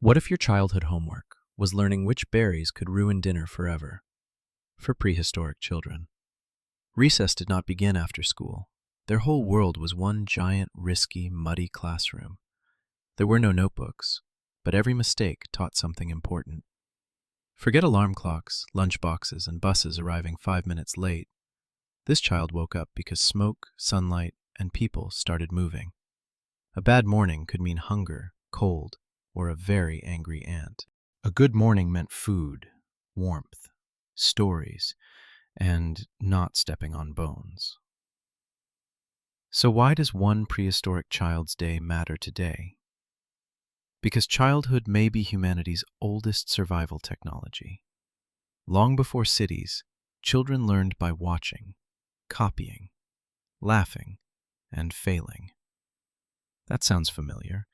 What if your childhood homework was learning which berries could ruin dinner forever? For prehistoric children. Recess did not begin after school. Their whole world was one giant, risky, muddy classroom. There were no notebooks, but every mistake taught something important. Forget alarm clocks, lunch boxes, and buses arriving 5 minutes late. This child woke up because smoke, sunlight, and people started moving. A bad morning could mean hunger, cold, or a very angry aunt. A good morning meant food, warmth, stories, and not stepping on bones. So why does one prehistoric child's day matter today? Because childhood may be humanity's oldest survival technology. Long before cities, children learned by watching, copying, laughing, and failing. That sounds familiar,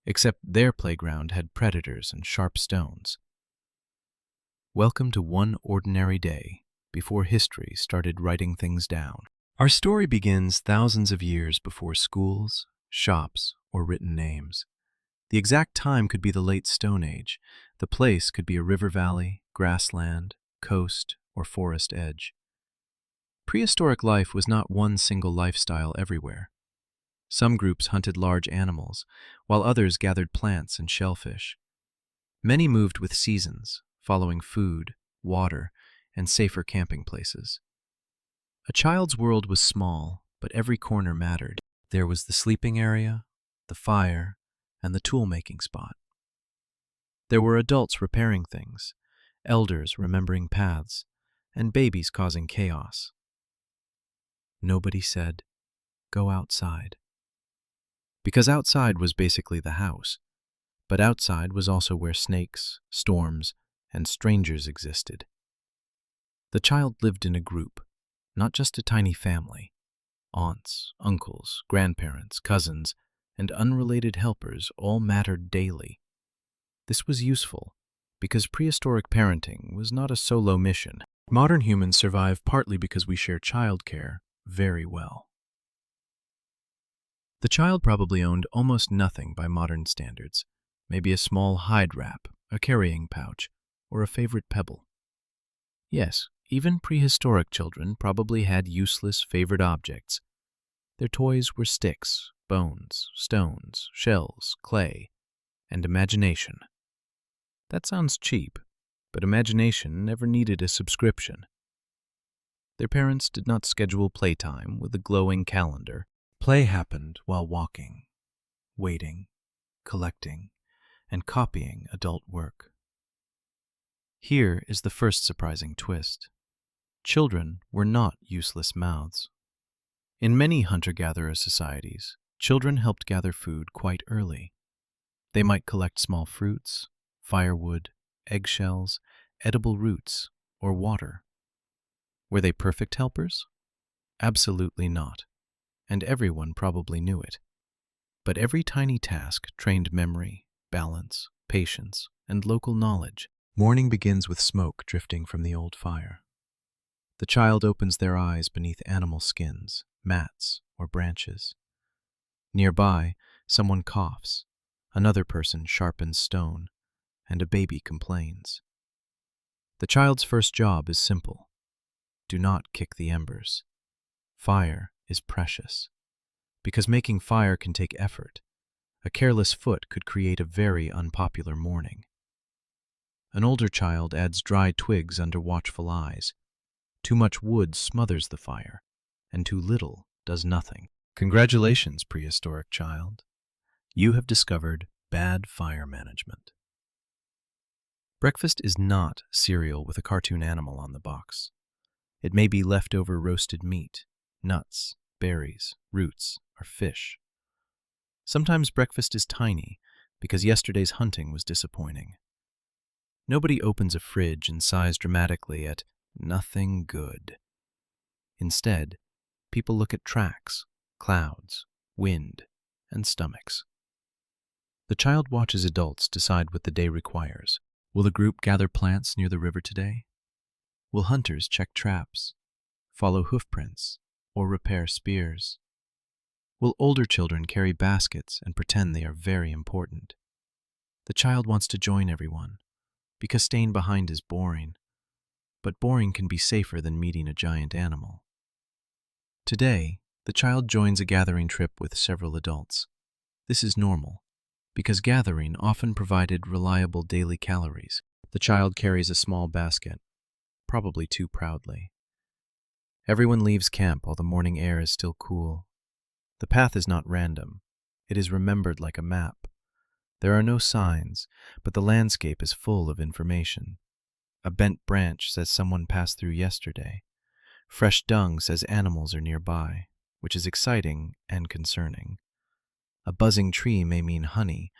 except their playground had predators and sharp stones. Welcome to one ordinary day before history started writing things down. Our story begins thousands of years before schools, shops, or written names. The exact time could be the late Stone Age. The place could be a river valley, grassland, coast, or forest edge. Prehistoric life was not one single lifestyle everywhere. Some groups hunted large animals, while others gathered plants and shellfish. Many moved with seasons, following food, water, and safer camping places. A child's world was small, but every corner mattered. There was the sleeping area, the fire, and the tool-making spot. There were adults repairing things, elders remembering paths, and babies causing chaos. Nobody said, "Go outside." Because outside was basically the house, but outside was also where snakes, storms, and strangers existed. The child lived in a group, not just a tiny family. Aunts, uncles, grandparents, cousins, and unrelated helpers all mattered daily. This was useful because prehistoric parenting was not a solo mission. Modern humans survive partly because we share childcare very well. The child probably owned almost nothing by modern standards, maybe a small hide wrap, a carrying pouch, or a favorite pebble. Yes, even prehistoric children probably had useless favorite objects. Their toys were sticks, bones, stones, shells, clay, and imagination. That sounds cheap, but imagination never needed a subscription. Their parents did not schedule playtime with a glowing calendar. Play happened while walking, waiting, collecting, and copying adult work. Here is the first surprising twist. Children were not useless mouths. In many hunter-gatherer societies, children helped gather food quite early. They might collect small fruits, firewood, eggshells, edible roots, or water. Were they perfect helpers? Absolutely not, and everyone probably knew it. But every tiny task trained memory, balance, patience, and local knowledge. Morning begins with smoke drifting from the old fire. The child opens their eyes beneath animal skins, mats, or branches. Nearby, someone coughs, another person sharpens stone, and a baby complains. The child's first job is simple. Do not kick the embers. Fire is precious. Because making fire can take effort, a careless foot could create a very unpopular morning. An older child adds dry twigs under watchful eyes. Too much wood smothers the fire, and too little does nothing. Congratulations, prehistoric child. You have discovered bad fire management. Breakfast is not cereal with a cartoon animal on the box. It may be leftover roasted meat, nuts, berries, roots, or fish. Sometimes breakfast is tiny because yesterday's hunting was disappointing. Nobody opens a fridge and sighs dramatically at nothing good. Instead, people look at tracks, clouds, wind, and stomachs. The child watches adults decide what the day requires. Will the group gather plants near the river today? Will hunters check traps, follow hoofprints, or repair spears? Will older children carry baskets and pretend they are very important? The child wants to join everyone, because staying behind is boring, but boring can be safer than meeting a giant animal. Today, the child joins a gathering trip with several adults. This is normal, because gathering often provided reliable daily calories. The child carries a small basket, probably too proudly. Everyone leaves camp while the morning air is still cool. The path is not random. It is remembered like a map. There are no signs, but the landscape is full of information. A bent branch says someone passed through yesterday. Fresh dung says animals are nearby, which is exciting and concerning. A buzzing tree may mean honey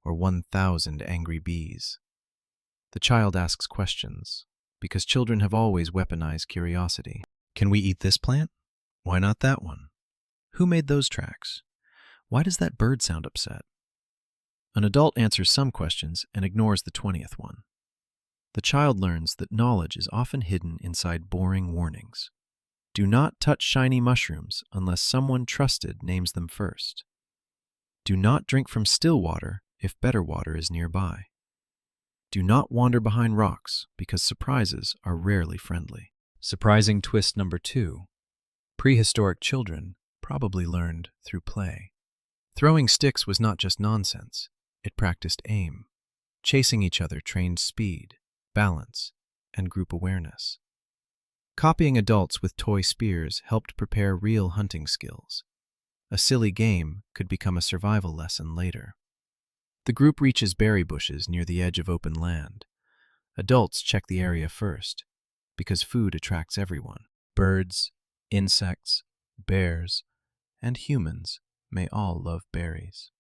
or 1,000 angry bees. The child asks questions, because children have always weaponized curiosity. Can we eat this plant? Why not that one? Who made those tracks? Why does that bird sound upset? An adult answers some questions and ignores the 20th one. The child learns that knowledge is often hidden inside boring warnings. Do not touch shiny mushrooms unless someone trusted names them first. Do not drink from still water if better water is nearby. Do not wander behind rocks because surprises are rarely friendly. Surprising twist number 2. Prehistoric children probably learned through play. Throwing sticks was not just nonsense. It practiced aim. Chasing each other trained speed, balance, and group awareness. Copying adults with toy spears helped prepare real hunting skills. A silly game could become a survival lesson later. The group reaches berry bushes near the edge of open land. Adults check the area first, because food attracts everyone. Birds, insects, bears, and humans may all love berries.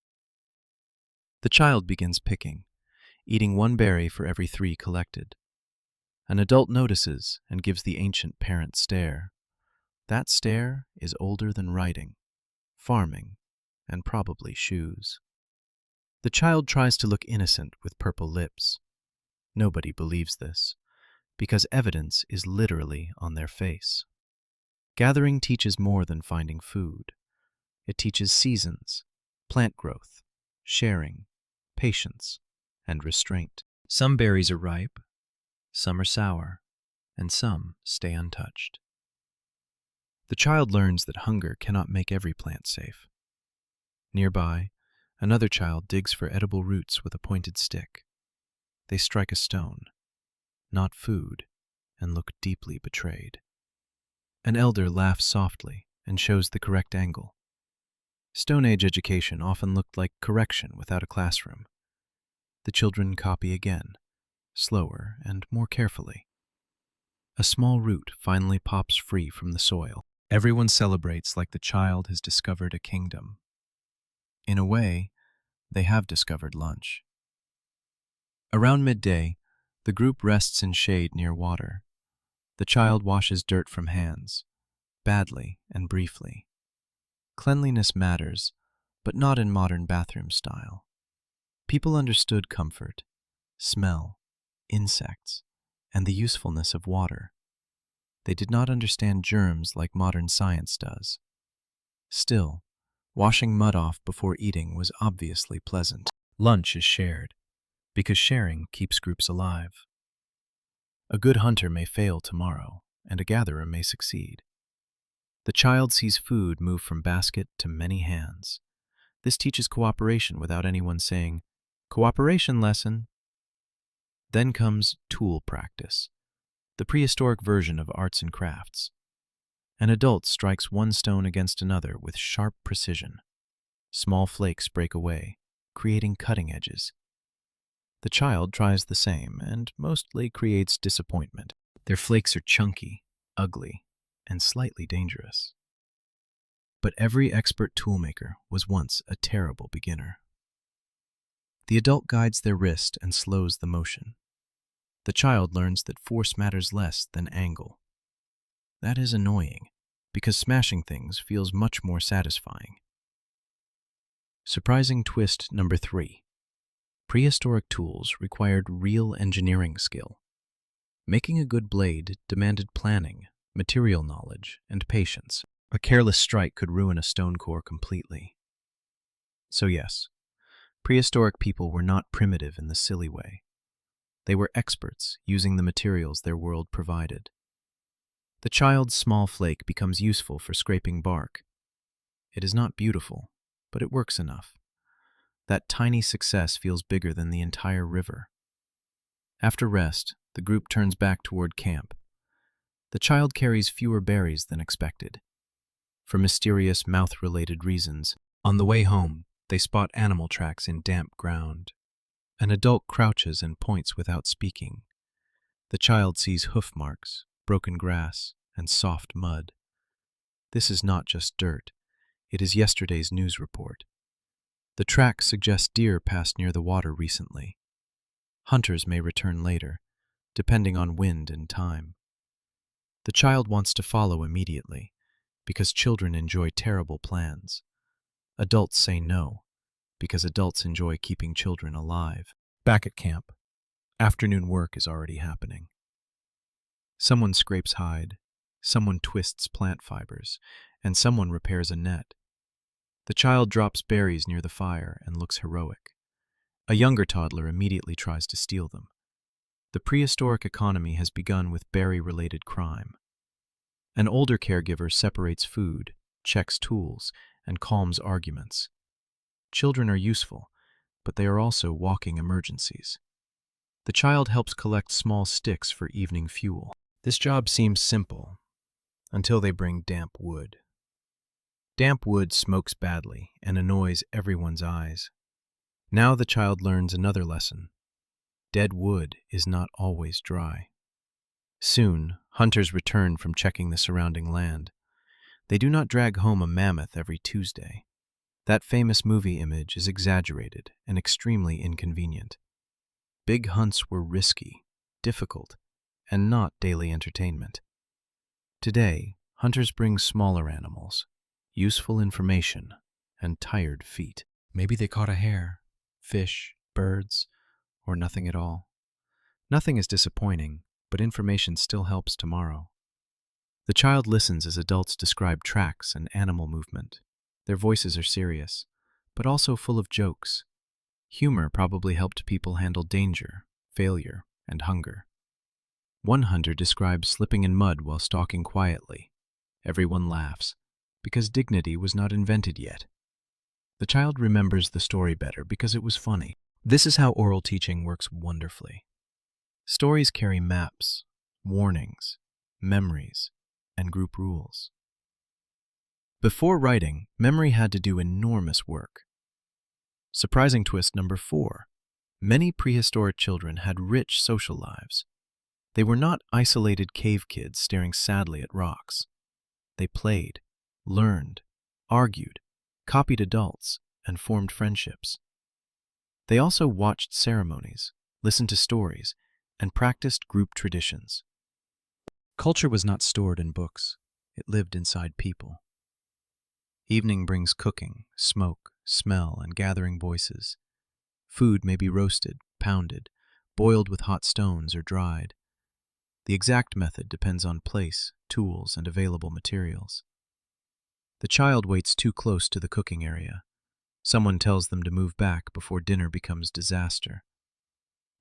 The child begins picking, eating one berry for every 3 collected. An adult notices and gives the ancient parent stare. That stare is older than writing, farming, and probably shoes. The child tries to look innocent with purple lips. Nobody believes this, because evidence is literally on their face. Gathering teaches more than finding food. It teaches seasons, plant growth, sharing, patience, and restraint. Some berries are ripe, some are sour, and some stay untouched. The child learns that hunger cannot make every plant safe. Nearby, another child digs for edible roots with a pointed stick. They strike a stone, not food, and look deeply betrayed. An elder laughs softly and shows the correct angle. Stone Age education often looked like correction without a classroom. The children copy again, slower and more carefully. A small root finally pops free from the soil. Everyone celebrates like the child has discovered a kingdom. In a way, they have discovered lunch. Around midday, the group rests in shade near water. The child washes dirt from hands, badly and briefly. Cleanliness matters, but not in modern bathroom style. People understood comfort, smell, insects, and the usefulness of water. They did not understand germs like modern science does. Still, washing mud off before eating was obviously pleasant. Lunch is shared, because sharing keeps groups alive. A good hunter may fail tomorrow, and a gatherer may succeed. The child sees food move from basket to many hands. This teaches cooperation without anyone saying, "Cooperation lesson." Then comes tool practice, the prehistoric version of arts and crafts. An adult strikes one stone against another with sharp precision. Small flakes break away, creating cutting edges. The child tries the same and mostly creates disappointment. Their flakes are chunky, ugly, and slightly dangerous. But every expert toolmaker was once a terrible beginner. The adult guides their wrist and slows the motion. The child learns that force matters less than angle. That is annoying, because smashing things feels much more satisfying. Surprising twist number 3. Prehistoric tools required real engineering skill. Making a good blade demanded planning, material knowledge, and patience. A careless strike could ruin a stone core completely. So yes, Prehistoric people were not primitive in the silly way. They were experts, using the materials their world provided. The child's small flake becomes useful for scraping bark. It is not beautiful, but it works enough. That tiny success feels bigger than the entire river. After rest, the group turns back toward camp. The child carries fewer berries than expected, for mysterious mouth-related reasons. On the way home, they spot animal tracks in damp ground. An adult crouches and points without speaking. The child sees hoof marks, broken grass, and soft mud. This is not just dirt. It is yesterday's news report. The tracks suggest deer passed near the water recently. Hunters may return later, depending on wind and time. The child wants to follow immediately, because children enjoy terrible plans. Adults say no, because adults enjoy keeping children alive. Back at camp, afternoon work is already happening. Someone scrapes hide, someone twists plant fibers, and someone repairs a net. The child drops berries near the fire and looks heroic. A younger toddler immediately tries to steal them. The prehistoric economy has begun with berry-related crime. An older caregiver separates food, checks tools, and calms arguments. Children are useful, but they are also walking emergencies. The child helps collect small sticks for evening fuel. This job seems simple, until they bring damp wood. Damp wood smokes badly and annoys everyone's eyes. Now the child learns another lesson. Dead wood is not always dry. Soon, hunters return from checking the surrounding land. They do not drag home a mammoth every Tuesday. That famous movie image is exaggerated and extremely inconvenient. Big hunts were risky, difficult, and not daily entertainment. Today, hunters bring smaller animals, useful information, and tired feet. Maybe they caught a hare, fish, birds, or nothing at all. Nothing is disappointing, but information still helps tomorrow. The child listens as adults describe tracks and animal movement. Their voices are serious, but also full of jokes. Humor probably helped people handle danger, failure, and hunger. One hunter describes slipping in mud while stalking quietly. Everyone laughs, because dignity was not invented yet. The child remembers the story better because it was funny. This is how oral teaching works wonderfully. Stories carry maps, warnings, memories, and group rules. Before writing, memory had to do enormous work. Surprising twist number 4. Many prehistoric children had rich social lives. They were not isolated cave kids staring sadly at rocks. They played, learned, argued, copied adults, and formed friendships. They also watched ceremonies, listened to stories, and practiced group traditions. Culture was not stored in books. It lived inside people. Evening brings cooking, smoke, smell, and gathering voices. Food may be roasted, pounded, boiled with hot stones, or dried. The exact method depends on place, tools, and available materials. The child waits too close to the cooking area. Someone tells them to move back before dinner becomes disaster.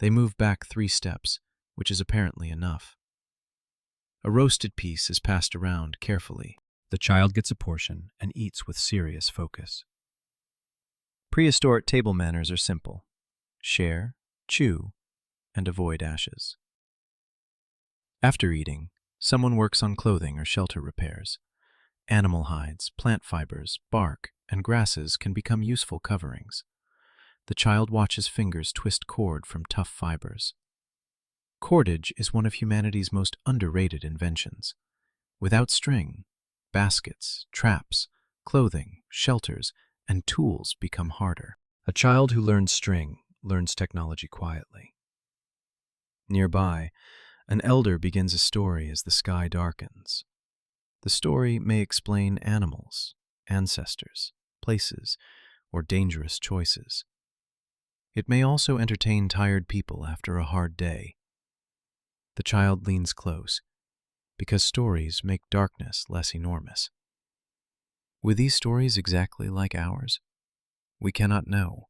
They move back 3 steps, which is apparently enough. A roasted piece is passed around carefully. The child gets a portion and eats with serious focus. Prehistoric table manners are simple. Share, chew, and avoid ashes. After eating, someone works on clothing or shelter repairs. Animal hides, plant fibers, bark, and grasses can become useful coverings. The child watches fingers twist cord from tough fibers. Cordage is one of humanity's most underrated inventions. Without string, baskets, traps, clothing, shelters, and tools become harder. A child who learns string learns technology quietly. Nearby, an elder begins a story as the sky darkens. The story may explain animals, ancestors, places, or dangerous choices. It may also entertain tired people after a hard day. The child leans close, because stories make darkness less enormous. Were these stories exactly like ours? We cannot know.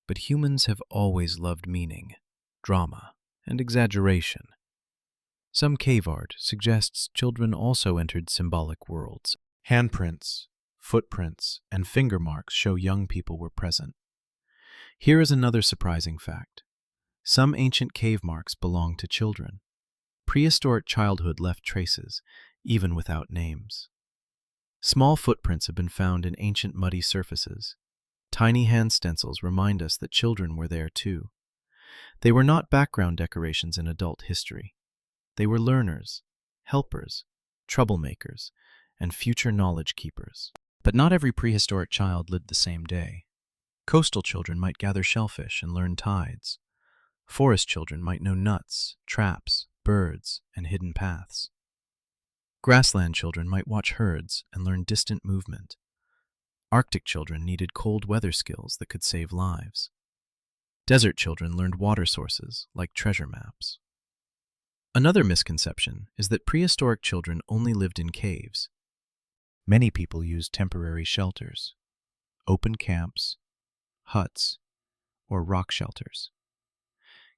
but humans have always loved meaning, drama, and exaggeration. Some cave art suggests children also entered symbolic worlds. Handprints, footprints, and finger marks show young people were present. Here is another surprising fact. Some ancient cave marks belong to children. Prehistoric childhood left traces, even without names. Small footprints have been found in ancient muddy surfaces. Tiny hand stencils remind us that children were there too. They were not background decorations in adult history. They were learners, helpers, troublemakers, and future knowledge keepers. But not every prehistoric child lived the same day. Coastal children might gather shellfish and learn tides. Forest children might know nuts, traps, birds, and hidden paths. Grassland children might watch herds and learn distant movement. Arctic children needed cold weather skills that could save lives. Desert children learned water sources, like treasure maps. Another misconception is that prehistoric children only lived in caves. Many people used temporary shelters, open camps, huts, or rock shelters.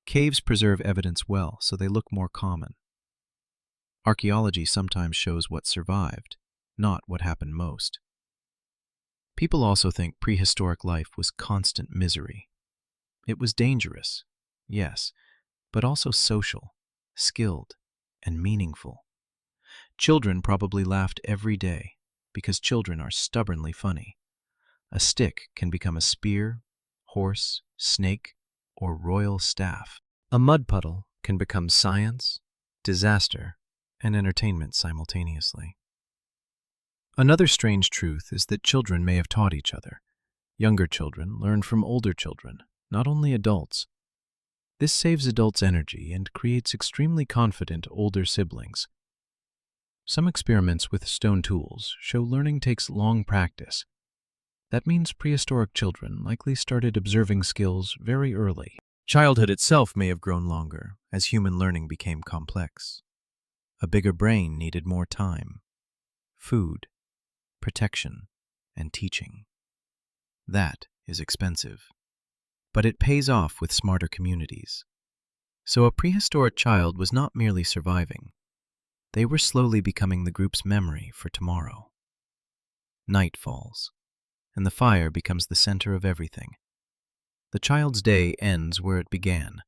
Caves preserve evidence well, so they look more common. Archaeology sometimes shows what survived, not what happened most. People also think prehistoric life was constant misery. It was dangerous, yes, but also social, skilled, and meaningful. Children probably laughed every day, because children are stubbornly funny. A stick can become a spear, horse, snake, or royal staff. A mud puddle can become science, disaster, and entertainment simultaneously. Another strange truth is that children may have taught each other. Younger children learn from older children, not only adults. This saves adults energy and creates extremely confident older siblings. Some experiments with stone tools show learning takes long practice. That means prehistoric children likely started observing skills very early. Childhood itself may have grown longer as human learning became complex. A bigger brain needed more time, food, protection, and teaching. That is expensive. But it pays off with smarter communities. So a prehistoric child was not merely surviving. They were slowly becoming the group's memory for tomorrow. Night falls, and the fire becomes the center of everything. The child's day ends where it began,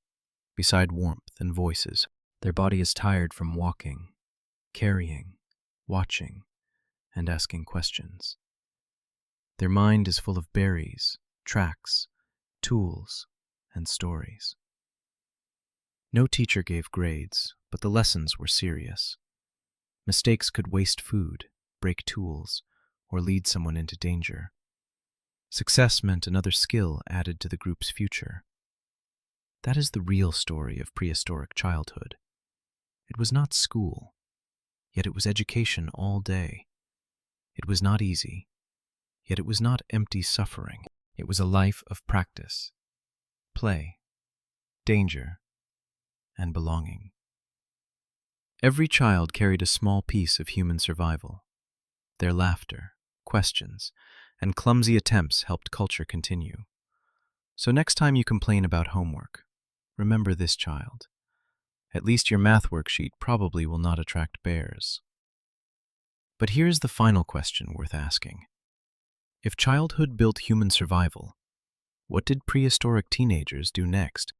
beside warmth and voices. Their body is tired from walking, carrying, watching, and asking questions. Their mind is full of berries, tracks, tools, and stories. No teacher gave grades, but the lessons were serious. Mistakes could waste food, break tools, or lead someone into danger. Success meant another skill added to the group's future. That is the real story of prehistoric childhood. It was not school, yet it was education all day. It was not easy, yet it was not empty suffering. It was a life of practice, play, danger, and belonging. Every child carried a small piece of human survival. Their laughter, questions, and clumsy attempts helped culture continue. So next time you complain about homework, remember this child. At least your math worksheet probably will not attract bears. But here's the final question worth asking. If childhood built human survival, what did prehistoric teenagers do next?